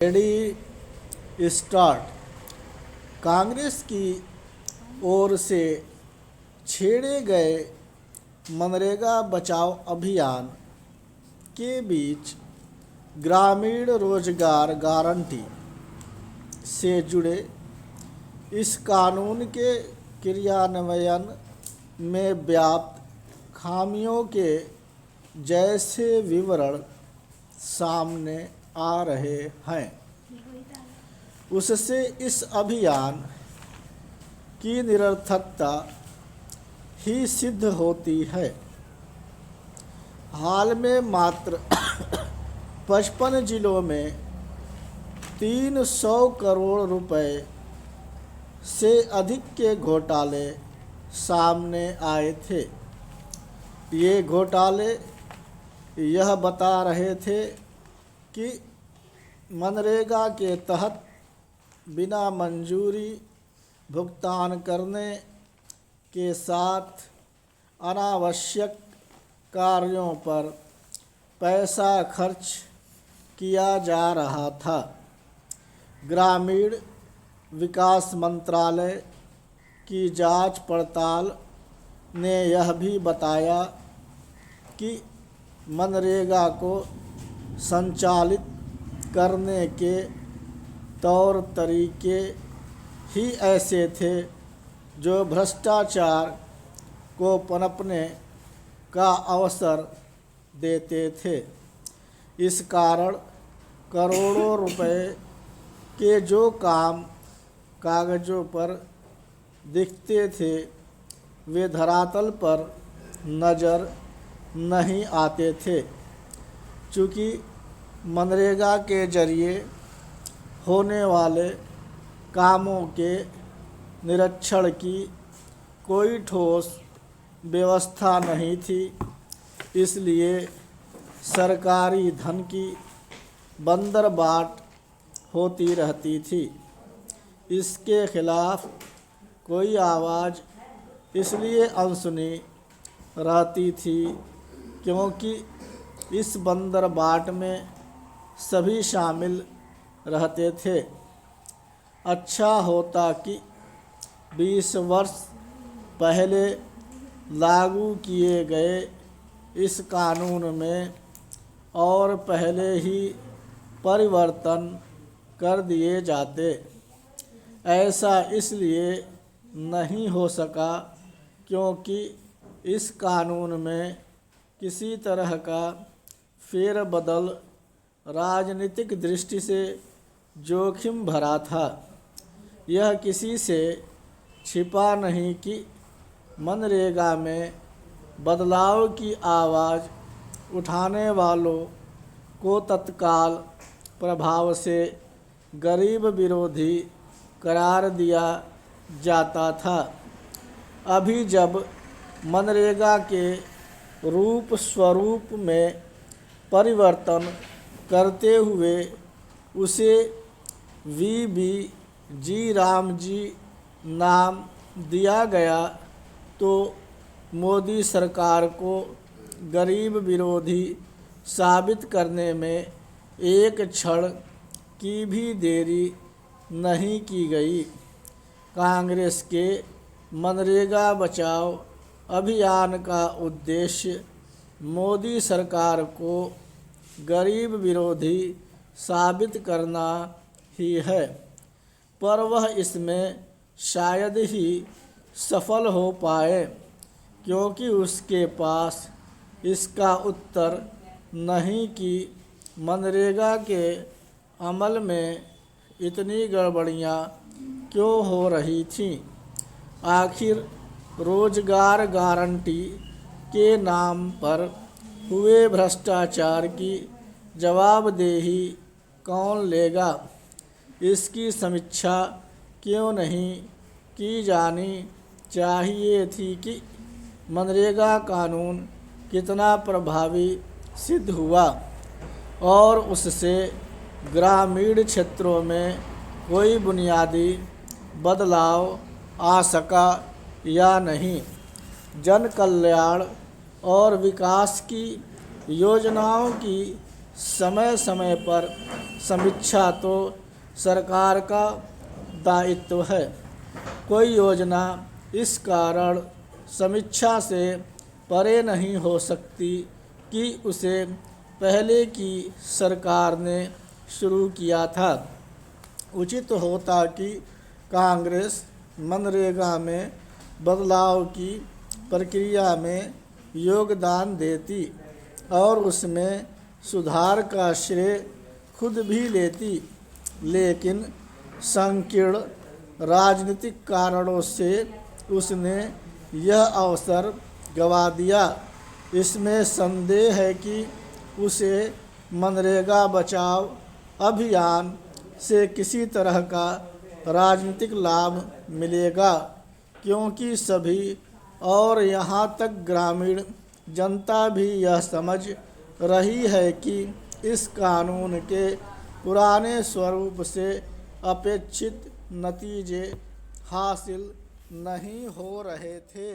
Ready start. Congress की ओर से छेड़े गए मनरेगा बचाओ अभियान के बीच ग्रामीण रोजगार गारंटी से जुड़े इस कानून के क्रियान्वयन में व्याप्त खामियों के जैसे विवरण सामने आ रहे हैं, उससे इस अभियान की निरर्थकता ही सिद्ध होती है। हाल में मात्र 55 जिलों में 300 करोड़ रुपए से अधिक के घोटाले सामने आए थे। ये घोटाले यह बता रहे थे कि मनरेगा के तहत बिना मंजूरी भुगतान करने के साथ अनावश्यक कार्यों पर पैसा खर्च किया जा रहा था। ग्रामीण विकास मंत्रालय की जांच पड़ताल ने यह भी बताया कि मनरेगा को संचालित करने के तौर तरीके ही ऐसे थे जो भ्रष्टाचार को पनपने का अवसर देते थे। इस कारण करोड़ों रुपए के जो काम कागजों पर दिखते थे वे धरातल पर नज़र नहीं आते थे। चूँकि मनरेगा के जरिए होने वाले कामों के निरीक्षण की कोई ठोस व्यवस्था नहीं थी, इसलिए सरकारी धन की बंदरबाट होती रहती थी। इसके खिलाफ कोई आवाज़ इसलिए अनसुनी रहती थी क्योंकि इस बंदरबाट में सभी शामिल रहते थे। अच्छा होता कि 20 वर्ष पहले लागू किए गए इस कानून में और पहले ही परिवर्तन कर दिए जाते। ऐसा इसलिए नहीं हो सका क्योंकि इस कानून में किसी तरह का फेरबदल राजनीतिक दृष्टि से जोखिम भरा था। यह किसी से छिपा नहीं कि मनरेगा में बदलाव की आवाज़ उठाने वालों को तत्काल प्रभाव से गरीब विरोधी करार दिया जाता था। अभी जब मनरेगा के रूप स्वरूप में परिवर्तन करते हुए उसे VBG रामजी नाम दिया गया तो मोदी सरकार को गरीब विरोधी साबित करने में एक क्षण की भी देरी नहीं की गई। कांग्रेस के मनरेगा बचाओ अभियान का उद्देश्य मोदी सरकार को गरीब विरोधी साबित करना ही है, पर वह इसमें शायद ही सफल हो पाए क्योंकि उसके पास इसका उत्तर नहीं कि मनरेगा के अमल में इतनी गड़बड़ियाँ क्यों हो रही थीं। आखिर रोजगार गारंटी के नाम पर हुए भ्रष्टाचार की जवाबदेही कौन लेगा? इसकी समीक्षा क्यों नहीं की जानी चाहिए थी कि मनरेगा कानून कितना प्रभावी सिद्ध हुआ और उससे ग्रामीण क्षेत्रों में कोई बुनियादी बदलाव आ सका या नहीं। जन कल्याण और विकास की योजनाओं की समय समय पर समीक्षा तो सरकार का दायित्व है। कोई योजना इस कारण समीक्षा से परे नहीं हो सकती कि उसे पहले की सरकार ने शुरू किया था। उचित होता कि कांग्रेस मनरेगा में बदलाव की प्रक्रिया में योगदान देती और उसमें सुधार का श्रेय खुद भी लेती, लेकिन संकीर्ण राजनीतिक कारणों से उसने यह अवसर गंवा दिया। इसमें संदेह है कि उसे मनरेगा बचाओ अभियान से किसी तरह का राजनीतिक लाभ मिलेगा, क्योंकि सभी और यहाँ तक ग्रामीण जनता भी यह समझ रही है कि इस कानून के पुराने स्वरूप से अपेक्षित नतीजे हासिल नहीं हो रहे थे।